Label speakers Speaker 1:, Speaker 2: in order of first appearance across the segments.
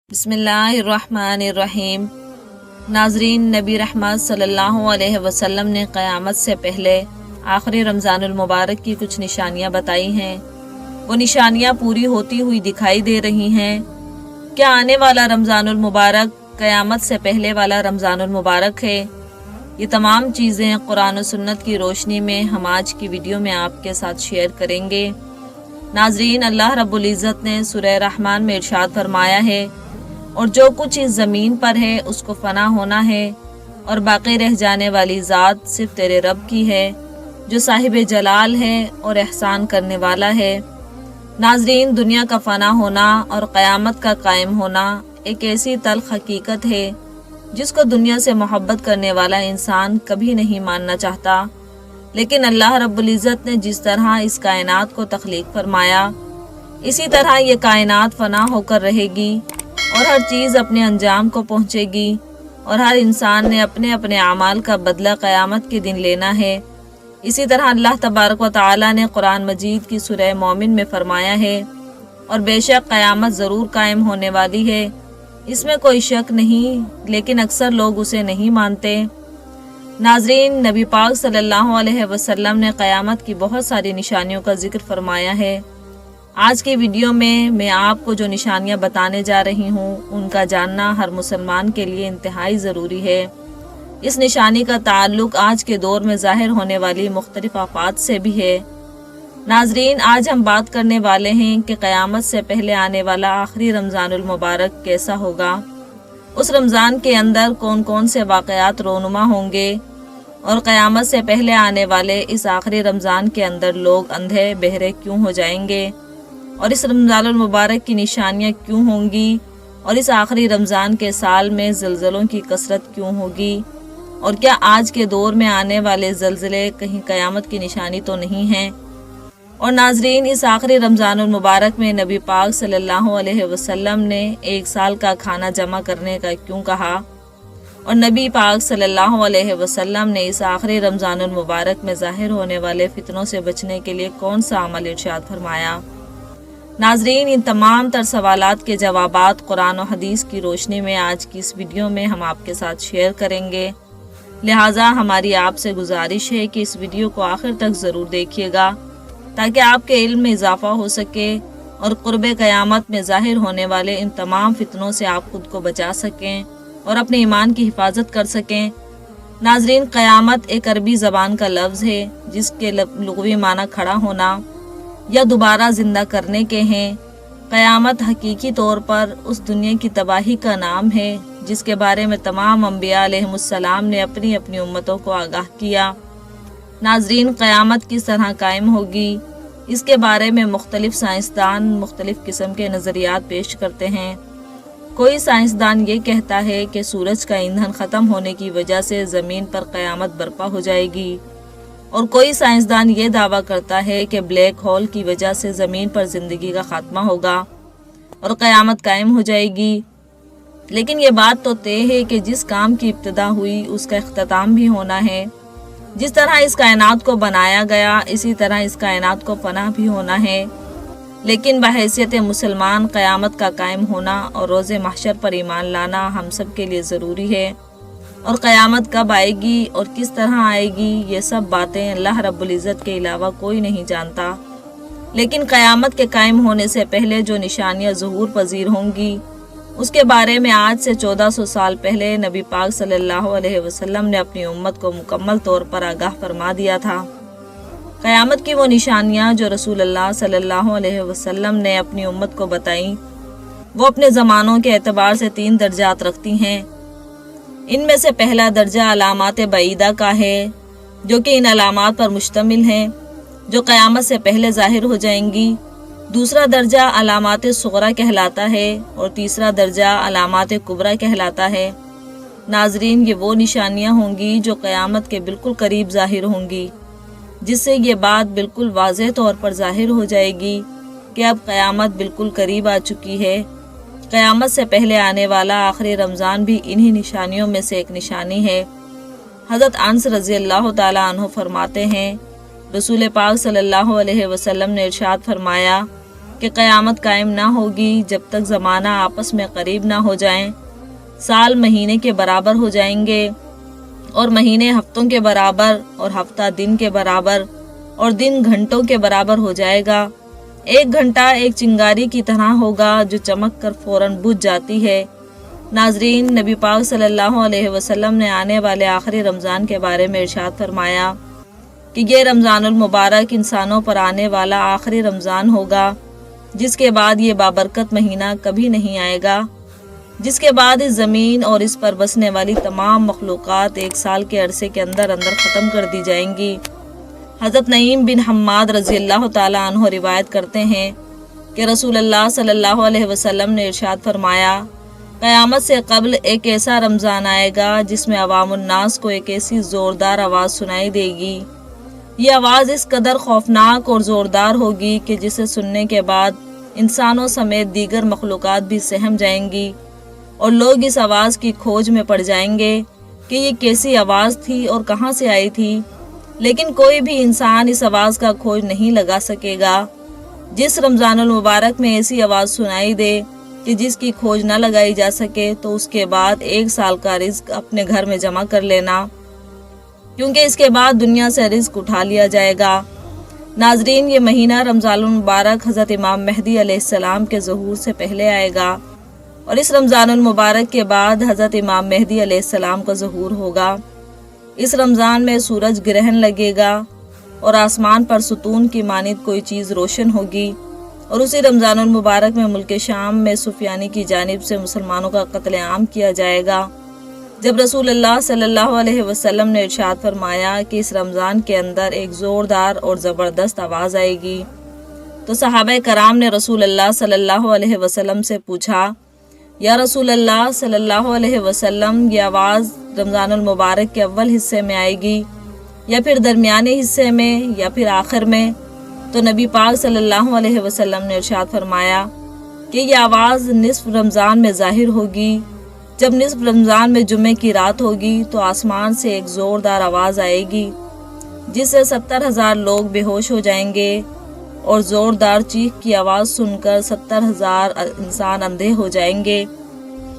Speaker 1: بسم اللہ الرحمن الرحیم۔ ناظرین، نبی رحمت صلی اللہ علیہ وسلم نے قیامت سے پہلے آخری رمضان المبارک کی کچھ نشانیاں بتائی ہیں۔ وہ نشانیاں پوری ہوتی ہوئی دکھائی دے رہی ہیں۔ کیا آنے والا رمضان المبارک قیامت سے پہلے والا رمضان المبارک ہے؟ یہ تمام چیزیں قرآن و سنت کی روشنی میں ہم آج کی ویڈیو میں آپ کے ساتھ شیئر کریں گے۔ ناظرین، اللہ رب العزت نے سورہ رحمان میں ارشاد فرمایا ہے، اور جو کچھ اس زمین پر ہے اس کو فنا ہونا ہے، اور باقی رہ جانے والی ذات صرف تیرے رب کی ہے جو صاحب جلال ہے اور احسان کرنے والا ہے۔ ناظرین، دنیا کا فنا ہونا اور قیامت کا قائم ہونا ایک ایسی تلخ حقیقت ہے جس کو دنیا سے محبت کرنے والا انسان کبھی نہیں ماننا چاہتا، لیکن اللہ رب العزت نے جس طرح اس کائنات کو تخلیق فرمایا، اسی طرح یہ کائنات فنا ہو کر رہے گی اور ہر چیز اپنے انجام کو پہنچے گی، اور ہر انسان نے اپنے اپنے اعمال کا بدلہ قیامت کے دن لینا ہے۔ اسی طرح اللہ تبارک و تعالی نے قرآن مجید کی سورہ مومن میں فرمایا ہے، اور بے شک قیامت ضرور قائم ہونے والی ہے، اس میں کوئی شک نہیں، لیکن اکثر لوگ اسے نہیں مانتے۔ ناظرین، نبی پاک صلی اللہ علیہ وسلم نے قیامت کی بہت ساری نشانیوں کا ذکر فرمایا ہے۔ آج کی ویڈیو میں آپ کو جو نشانیاں بتانے جا رہی ہوں ان کا جاننا ہر مسلمان کے لیے انتہائی ضروری ہے۔ اس نشانی کا تعلق آج کے دور میں ظاہر ہونے والی مختلف آفات سے بھی ہے۔ ناظرین، آج ہم بات کرنے والے ہیں کہ قیامت سے پہلے آنے والا آخری رمضان المبارک کیسا ہوگا، اس رمضان کے اندر کون کون سے واقعات رونما ہوں گے، اور قیامت سے پہلے آنے والے اس آخری رمضان کے اندر لوگ اندھے بہرے کیوں ہو جائیں گے، اور اس رمضان المبارک کی نشانیاں کیوں ہوں گی، اور اس آخری رمضان کے سال میں زلزلوں کی کثرت کیوں ہوگی، اور کیا آج کے دور میں آنے والے زلزلے کہیں قیامت کی نشانی تو نہیں ہیں۔ اور ناظرین، اس آخری رمضان المبارک میں نبی پاک صلی اللہ علیہ وسلم نے ایک سال کا کھانا جمع کرنے کا کیوں کہا، اور نبی پاک صلی اللہ علیہ وسلم نے اس آخری رمضان المبارک میں ظاہر ہونے والے فتنوں سے بچنے کے لیے کون سا عمل ارشاد فرمایا۔ ناظرین، ان تمام تر سوالات کے جوابات قرآن و حدیث کی روشنی میں آج کی اس ویڈیو میں ہم آپ کے ساتھ شیئر کریں گے، لہٰذا ہماری آپ سے گزارش ہے کہ اس ویڈیو کو آخر تک ضرور دیکھیے گا تاکہ آپ کے علم میں اضافہ ہو سکے اور قرب قیامت میں ظاہر ہونے والے ان تمام فتنوں سے آپ خود کو بچا سکیں اور اپنے ایمان کی حفاظت کر سکیں۔ ناظرین، قیامت ایک عربی زبان کا لفظ ہے جس کے لغوی معنی کھڑا ہونا یا دوبارہ زندہ کرنے کے ہیں۔ قیامت حقیقی طور پر اس دنیا کی تباہی کا نام ہے جس کے بارے میں تمام انبیاء علیہ السلام نے اپنی اپنی امتوں کو آگاہ کیا۔ ناظرین، قیامت کس طرح قائم ہوگی، اس کے بارے میں مختلف سائنسدان مختلف قسم کے نظریات پیش کرتے ہیں۔ کوئی سائنسدان یہ کہتا ہے کہ سورج کا ایندھن ختم ہونے کی وجہ سے زمین پر قیامت برپا ہو جائے گی، اور کوئی سائنسدان یہ دعویٰ کرتا ہے کہ بلیک ہول کی وجہ سے زمین پر زندگی کا خاتمہ ہوگا اور قیامت قائم ہو جائے گی۔ لیکن یہ بات تو طے ہے کہ جس کام کی ابتدا ہوئی اس کا اختتام بھی ہونا ہے۔ جس طرح اس کائنات کو بنایا گیا اسی طرح اس کائنات کو فنا بھی ہونا ہے، لیکن بحیثیت مسلمان قیامت کا قائم ہونا اور روز محشر پر ایمان لانا ہم سب کے لیے ضروری ہے، اور قیامت کب آئے گی اور کس طرح آئے گی یہ سب باتیں اللہ رب العزت کے علاوہ کوئی نہیں جانتا۔ لیکن قیامت کے قائم ہونے سے پہلے جو نشانیاں ظہور پذیر ہوں گی اس کے بارے میں آج سے 1400 سال پہلے نبی پاک صلی اللہ علیہ وسلم نے اپنی امت کو مکمل طور پر آگاہ فرما دیا تھا۔ قیامت کی وہ نشانیاں جو رسول اللہ صلی اللہ علیہ وسلم نے اپنی امت کو بتائیں وہ اپنے زمانوں کے اعتبار سے 3 درجات رکھتی ہیں۔ ان میں سے پہلا درجہ علامات بعیدہ کا ہے، جو کہ ان علامات پر مشتمل ہیں جو قیامت سے پہلے ظاہر ہو جائیں گی۔ دوسرا درجہ علامات صغریٰ کہلاتا ہے، اور تیسرا درجہ علامات کبریٰ کہلاتا ہے۔ ناظرین، یہ وہ نشانیاں ہوں گی جو قیامت کے بالکل قریب ظاہر ہوں گی، جس سے یہ بات بالکل واضح طور پر ظاہر ہو جائے گی کہ اب قیامت بالکل قریب آ چکی ہے۔ قیامت سے پہلے آنے والا آخری رمضان بھی انہی نشانیوں میں سے ایک نشانی ہے۔ حضرت انس رضی اللہ تعالیٰ عنہ فرماتے ہیں، رسول پاک صلی اللہ علیہ وسلم نے ارشاد فرمایا، کہ قیامت قائم نہ ہوگی جب تک زمانہ آپس میں قریب نہ ہو جائیں، سال مہینے کے برابر ہو جائیں گے اور مہینے ہفتوں کے برابر اور ہفتہ دن کے برابر اور دن گھنٹوں کے برابر ہو جائے گا۔ ایک گھنٹہ ایک چنگاری کی طرح ہوگا جو چمک کر فوراً بجھ جاتی ہے۔ ناظرین، نبی پاک صلی اللہ علیہ وسلم نے آنے والے آخری رمضان کے بارے میں ارشاد فرمایا کہ یہ رمضان المبارک انسانوں پر آنے والا آخری رمضان ہوگا، جس کے بعد یہ بابرکت مہینہ کبھی نہیں آئے گا، جس کے بعد اس زمین اور اس پر بسنے والی تمام مخلوقات ایک سال کے عرصے کے اندر ختم کر دی جائیں گی۔ حضرت نعیم بن حماد رضی اللہ تعالیٰ عنہ روایت کرتے ہیں کہ رسول اللہ صلی اللہ علیہ وسلم نے ارشاد فرمایا، قیامت سے قبل ایک ایسا رمضان آئے گا جس میں عوام الناس کو ایک ایسی زوردار آواز سنائی دے گی۔ یہ آواز اس قدر خوفناک اور زوردار ہوگی کہ جسے سننے کے بعد انسانوں سمیت دیگر مخلوقات بھی سہم جائیں گی اور لوگ اس آواز کی کھوج میں پڑ جائیں گے کہ یہ کیسی آواز تھی اور کہاں سے آئی تھی، لیکن کوئی بھی انسان اس آواز کا کھوج نہیں لگا سکے گا۔ جس رمضان المبارک میں ایسی آواز سنائی دے کہ جس کی کھوج نہ لگائی جا سکے تو اس کے بعد ایک سال کا رزق اپنے گھر میں جمع کر لینا، کیونکہ اس کے بعد دنیا سے رزق اٹھا لیا جائے گا۔ ناظرین، یہ مہینہ رمضان المبارک حضرت امام مہدی علیہ السلام کے ظہور سے پہلے آئے گا اور اس رمضان المبارک کے بعد حضرت امام مہدی علیہ السلام کا ظہور ہوگا۔ اس رمضان میں سورج گرہن لگے گا اور آسمان پر ستون کی مانند کوئی چیز روشن ہوگی، اور اسی رمضان المبارک میں ملک شام میں سفیانی کی جانب سے مسلمانوں کا قتل عام کیا جائے گا۔ جب رسول اللہ صلی اللہ علیہ وسلم نے ارشاد فرمایا کہ اس رمضان کے اندر ایک زوردار اور زبردست آواز آئے گی، تو صحابہ کرام نے رسول اللہ صلی اللہ علیہ وسلم سے پوچھا، یا رسول اللہ صلی اللہ علیہ وسلم، یہ آواز رمضان المبارک کے اول حصے میں آئے گی یا پھر درمیانی حصے میں یا پھر آخر میں؟ تو نبی پاک صلی اللہ علیہ وسلم نے ارشاد فرمایا کہ یہ آواز نصف رمضان میں ظاہر ہوگی۔ جب نصف رمضان میں جمعے کی رات ہوگی تو آسمان سے ایک زوردار آواز آئے گی جس سے 70,000 لوگ بے ہوش ہو جائیں گے، اور زوردار چیخ کی آواز سن کر 70,000 انسان اندھے ہو جائیں گے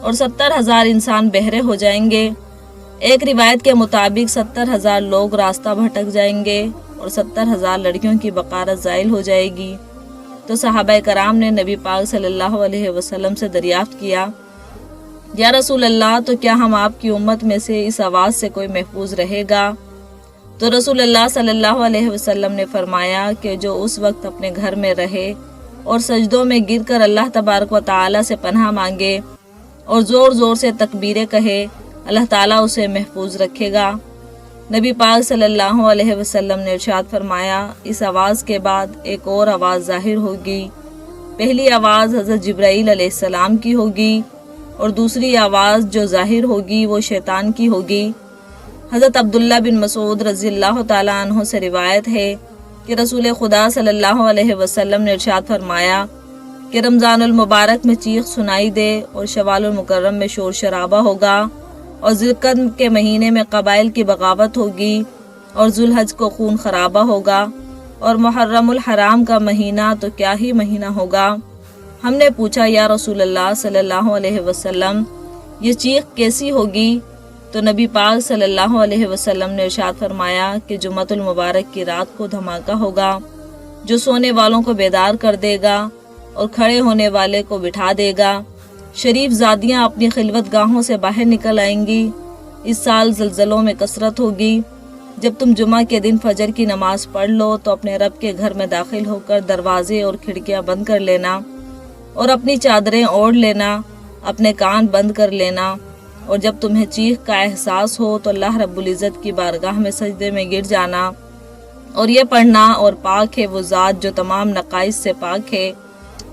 Speaker 1: اور 70,000 انسان بہرے ہو جائیں گے۔ ایک روایت کے مطابق 70,000 لوگ راستہ بھٹک جائیں گے اور 70,000 لڑکیوں کی بقارت زائل ہو جائے گی۔ تو صحابہ کرام نے نبی پاک صلی اللہ علیہ وسلم سے دریافت کیا، یا رسول اللہ، تو کیا ہم آپ کی امت میں سے اس آواز سے کوئی محفوظ رہے گا؟ تو رسول اللہ صلی اللہ علیہ وسلم نے فرمایا کہ جو اس وقت اپنے گھر میں رہے اور سجدوں میں گر کر اللہ تبارک و تعالی سے پناہ مانگے اور زور زور سے تکبیریں کہے، اللہ تعالیٰ اسے محفوظ رکھے گا۔ نبی پاک صلی اللہ علیہ وسلم نے ارشاد فرمایا، اس آواز کے بعد ایک اور آواز ظاہر ہوگی۔ پہلی آواز حضرت جبرائیل علیہ السلام کی ہوگی اور دوسری آواز جو ظاہر ہوگی وہ شیطان کی ہوگی۔ حضرت عبداللہ بن مسعود رضی اللہ تعالیٰ عنہ سے روایت ہے کہ رسول خدا صلی اللہ علیہ وسلم نے ارشاد فرمایا کہ رمضان المبارک میں چیخ سنائی دے اور شوال المکرم میں شور شرابہ ہوگا اور ذوالقعدہ کے مہینے میں قبائل کی بغاوت ہوگی اور ذوالحج کو خون خرابہ ہوگا، اور محرم الحرام کا مہینہ تو کیا ہی مہینہ ہوگا۔ ہم نے پوچھا، یا رسول اللہ صلی اللہ علیہ وسلم، یہ چیخ کیسی ہوگی؟ تو نبی پاک صلی اللہ علیہ وسلم نے ارشاد فرمایا کہ جمعۃ المبارک کی رات کو دھماکہ ہوگا جو سونے والوں کو بیدار کر دے گا اور کھڑے ہونے والے کو بٹھا دے گا۔ شریف زادیاں اپنی خلوت گاہوں سے باہر نکل آئیں گی۔ اس سال زلزلوں میں کثرت ہوگی۔ جب تم جمعہ کے دن فجر کی نماز پڑھ لو تو اپنے رب کے گھر میں داخل ہو کر دروازے اور کھڑکیاں بند کر لینا اور اپنی چادریں اوڑھ لینا، اپنے کان بند کر لینا، اور جب تمہیں چیخ کا احساس ہو تو اللہ رب العزت کی بارگاہ میں سجدے میں گر جانا اور یہ پڑھنا، اور پاک ہے وہ ذات جو تمام نقائص سے پاک ہے،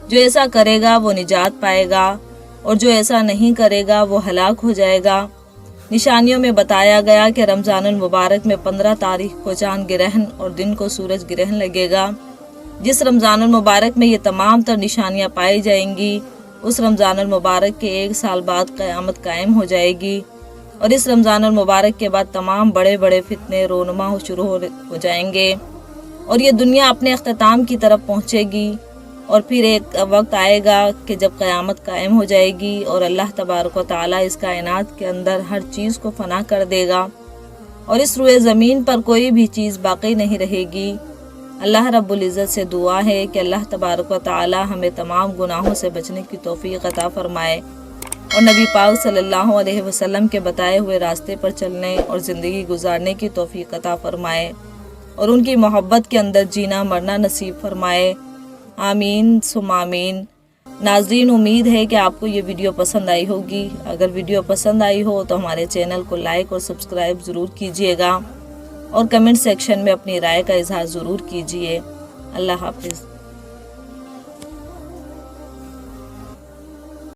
Speaker 1: جو ایسا کرے گا وہ نجات پائے گا اور جو ایسا نہیں کرے گا وہ ہلاک ہو جائے گا۔ نشانیوں میں بتایا گیا کہ رمضان المبارک میں 15 تاریخ کو چاند گرہن اور دن کو سورج گرہن لگے گا۔ جس رمضان المبارک میں یہ تمام تر نشانیاں پائی جائیں گی، اس رمضان المبارک کے 1 سال بعد قیامت قائم ہو جائے گی، اور اس رمضان المبارک کے بعد تمام بڑے بڑے فتنے رونما شروع ہو جائیں گے، اور یہ دنیا اپنے اختتام کی طرف پہنچے گی۔ اور پھر ایک وقت آئے گا کہ جب قیامت قائم ہو جائے گی اور اللہ تبارک و تعالیٰ اس کائنات کے اندر ہر چیز کو فنا کر دے گا اور اس روئے زمین پر کوئی بھی چیز باقی نہیں رہے گی۔ اللہ رب العزت سے دعا ہے کہ اللہ تبارک و تعالیٰ ہمیں تمام گناہوں سے بچنے کی توفیق عطا فرمائے اور نبی پاک صلی اللہ علیہ وسلم کے بتائے ہوئے راستے پر چلنے اور زندگی گزارنے کی توفیق عطا فرمائے اور ان کی محبت کے اندر جینا مرنا نصیب فرمائے۔ آمین ثم آمین۔ ناظرین، امید ہے کہ آپ کو یہ ویڈیو پسند آئی ہوگی۔ اگر ویڈیو پسند آئی ہو تو ہمارے چینل کو لائک اور سبسکرائب ضرور کیجیے گا اور کمنٹ سیکشن میں اپنی رائے کا اظہار ضرور کیجیے۔ اللہ حافظ۔